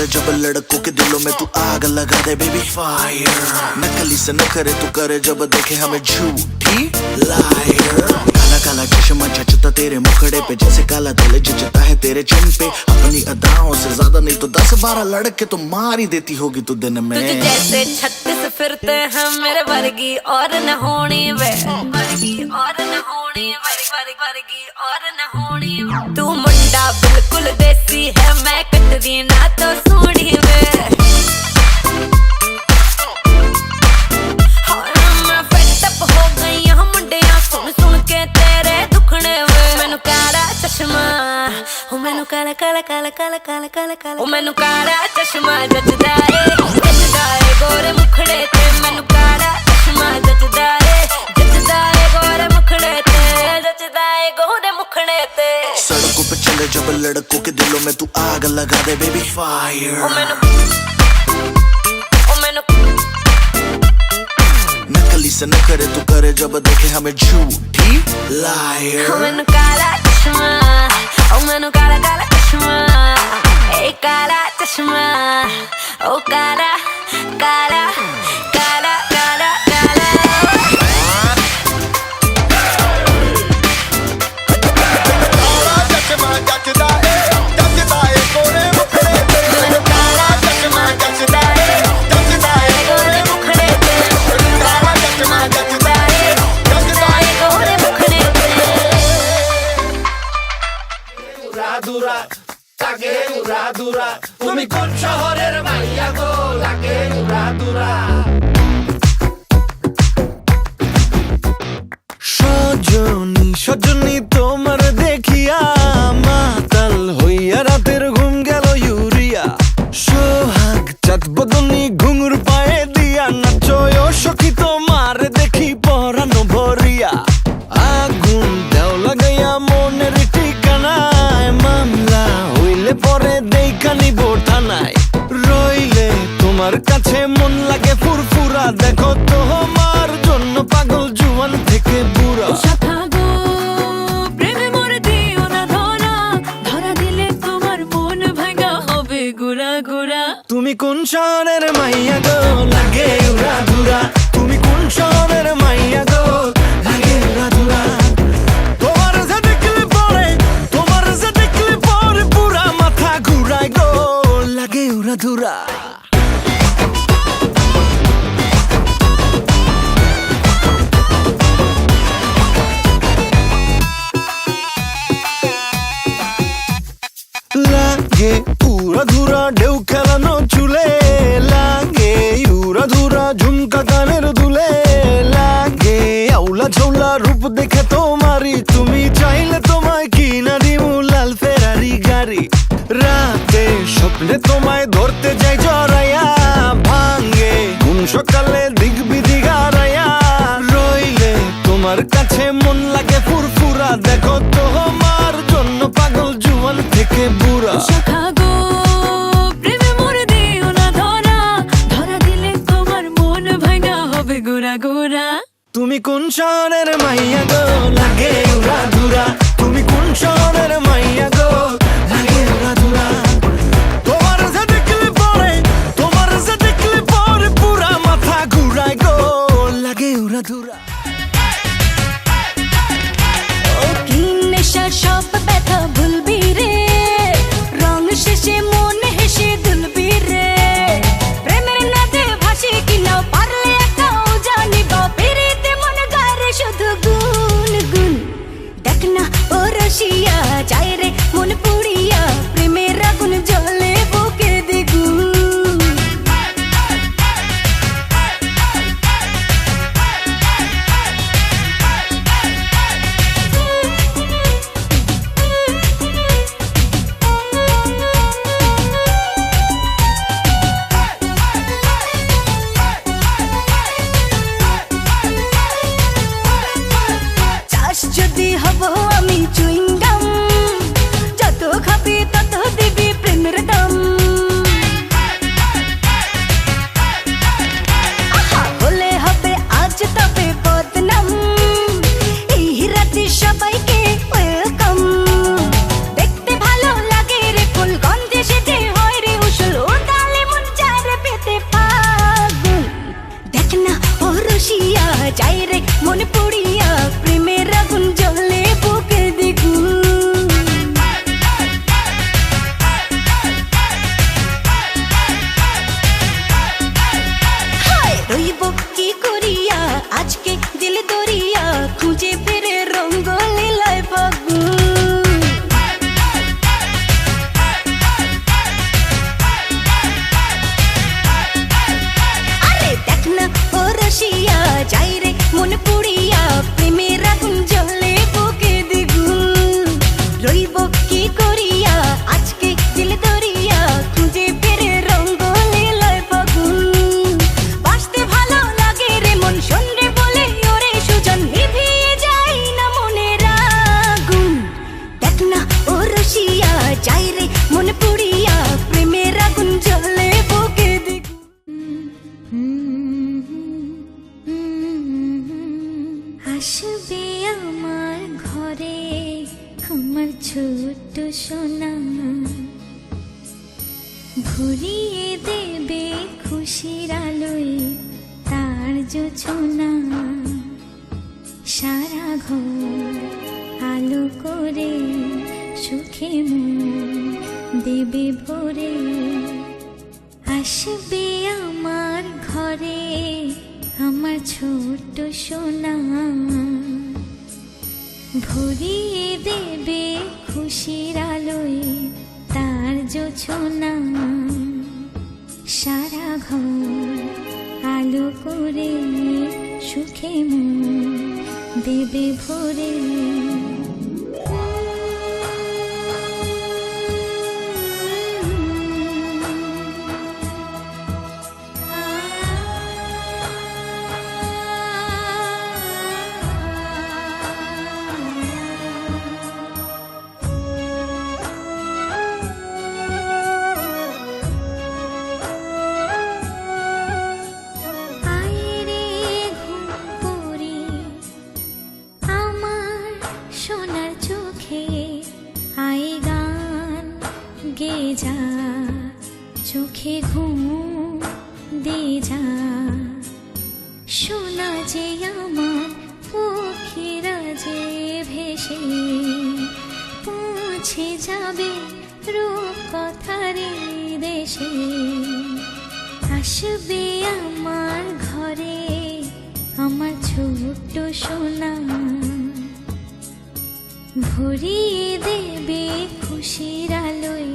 चले जब लड़कों के दिलों में तू आग लगा दे बेबी फायर। नकली से न करे तू करे जब देखे हमें झूठी लायर। काला काला चश्मा जचता तेरे मुखड़े पे जैसे काला दिल जचता है तेरे चिन पे। अपनी अदाओं से ज्यादा नहीं तो 10-12 लड़के तो मार ही देती होगी तू दिन में। तुझे जैसे 36 फिरते हैं मेरे वर्गी और न होनी वे, वर्गी और न होनी वर्गी और न होनी। तू मुंडा बिल्कुल देसी है मैं कटरी ना तो सोनी वे। मैं फेड अप हो गई हूं मुंडिया सुन सुन के तेरे दुखने वे। मैनू काला चश्मा ओ मैनू काला काला काला काला काला काला काला ओ मैनू काला चश्मा जचदा है गोरे मुखड़े ते। मैनू काला चश्मा जचदा है गोरे मुखड़े ते, जचदा है गोरे मुखड़े ते। सड़कों पे चले जब लड़कों के दिलों में तू आग लगा दे बेबी फायर। नकली से न करे तू करे जब देखे हमें झूठी लायर। मैनू काला चश्मा ओ मैनू काला काला चश्मा ए काला चश्मा ओ काला काला काला काला काला। তুমি কোন শহরের মাইয়া গো লাগে উড়া দুরা। সজনী সজনী তোমার দেখিয়া মাতাল হইয়া রাতের ঘুম গেল ইউরিয়া। সোহাগ চাঁদ বদনী ঘুঙুর পায়ে দিয়া নাচয় সখী তোমার দেখি পরানো ভরিয়া। আগুন দেও লাগাইয়া মনের ঠিকানায় মামলা হইলে পরে দেখা নিব থানায়। রইলে তোমার কাছে মন লাগে ফুরফুরা দেখো তোমার জন্য পাগল জুয়ান থেকে বুড়া। প্রেমে মরে দিও না ধরা, ধরা দিলে তোমার মন ভাঙা হবে গুড়া গুড়া। তুমি কোন শহরের মাইয়া গো লাগে উড়া ধুরা। তুমি কোন শহরের মাইয়া গো লাগে উড়া ধুরা। তোমার যে দেখলে পরে তোমার যে দেখলে পরে পুরা মাথা ঘুরায় গো লাগে উড়া ধুরা। লাগে উড়া ধুরা ঢেউ খেলানো চুলে। লাগে উড়া ধুরা ঝুমকা কানের দুলে। লাগে আউলা ঝৌলা রূপ দেখে তোমারি তুমি চাইলে তোমায় কিনা দিমু লাল ফেরারি গাড়ি। রাতে স্বপ্নে তোমায় ধরতে যাই জড়াইয়া ভাঙ্গে কোন সকালে দিক বিধি গারাইয়া। রইলে তোমার কাছে মন লাগে ফুরফুরা দেখো তোমার জন্য পাগল জুয়ান থেকে বুড়া। প্রেমে মরে দিও না ধরা, ধরা দিলে তোমার মন ভাঙা হবে গুড়া গুড়া। তুমি কোন শহরের মাইয়া গো লাগে উড়া ধুরা। তুমি কোন শহরের মাইয়া গো লাগে উড়া ধুরা। তোমার যে দেখলে পরে তোমার যে দেখলে পরে পুরা মাথা ঘুরায় গো লাগে উড়া ধুরা। ও কি নেশা সব ব্যথা ভুলবি রে, রং শেষে মন হেসে দুলবি রে। প্রেমের নাচে ভাসি কিনা পারলে একাও জানিব পেরিতে মন গারে শুধু গুন গুন। দেখ না ও রসিয়া যায় রে মন খুঁজে ফিরে রঙ্গলীলায় ফাগুন। আরে দেখ না ও রসিয়া যাই রে মন পুড়িয়া, প্রেমের আগুন জ্বলে বুকে দ্বিগুণ। রইব কি করিয়া আজকে দিল দরিয়া, খুঁজে ফিরে রঙ্গলীলায় ফাগুন। বাসতে ভালো লাগে রে মন শোন রে বলে ওরে সুজন, নিভিয়ে যায় না মনের আগুন। দেখ না ও রসিয়া যাই রে মন পুড়িয়া, প্রেমের আগুন জ্বলে বুকে আসবে আমার ঘরে আমার ছোট্ট সোনা, ভরিয়ে দেবে খুশির আলোয় তার জোছনা। সারা ঘর আলো করে সুখে মন দেবে ভরে। আসবে আমার ঘরে আমার ছোট্ট সোনা, ভরিয়ে দেবে খুশির আলোয় তার জোছনা। সারা ঘর আলো করে সুখে মন দেবে ভরে। যা চোখে ঘুম দে যা, শোনা যে আমার পক্ষীরা যে ভেসে পৌঁছে যাবে রূপ কথারে দেশে। আসবে আমার ঘরে আমার ছোট্ট সোনা, ভরিয়ে দেবে খুশির আলোয়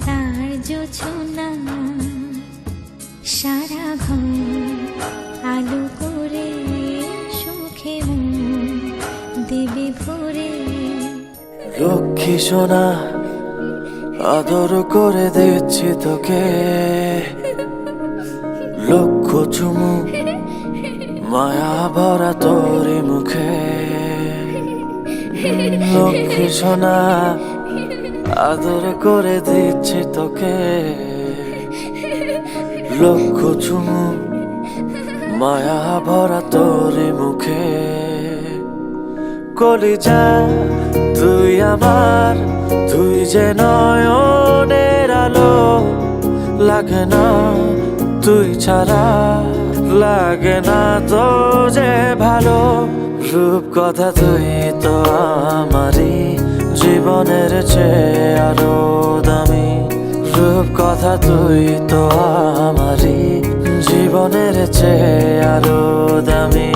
তার জোছনা। সারা ঘর আলো করে সুখে মন দেবে ভরে। লক্ষ্মী সোনা আদর করে দিচ্ছি তোকে, লক্ষ চুমু মায়া ভরা তোরি মুখে। লক্ষ্মী সোনা আদর করে দিচ্ছি তোকে, লক্ষ চুমু মায়া ভরা তোরি মুখে। কলিজা তুই আমার, তুই যে নয়নের আলো, লাগে না তুই ছাড়া, লাগে না তো যে ভালো। রূপ কথা তুই তো আমারই জীবনের চেয়ে আরো দামি, রূপ কথা তুই তো আমারই জীবনের চেয়ে আরো দামি।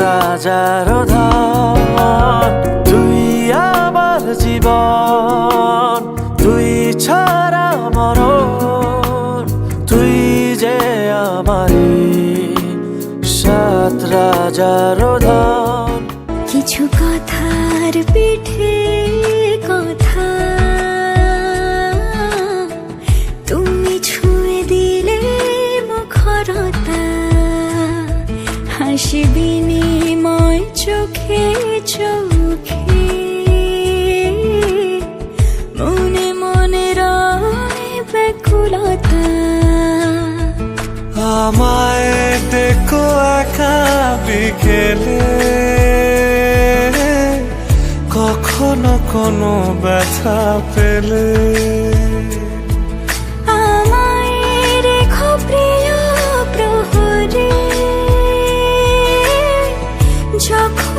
রাজার ধন তুই আমার জীবন, তুই ছাড়া মরণ, তুই যে আমারই সাত রাজার ধন। কিছু কথার পিঠে কথা তুমি ছুঁয়ে দিলে মুখরতা, হাসি বিনিময় চোখে চোখে, মনে মনে রয় ব্যাকুলতা। আমায় দেখো একা বিকেলে, কখনো কোনো ব্যথা পেলে আমায় রেখো প্রিয় প্রহরে, যখন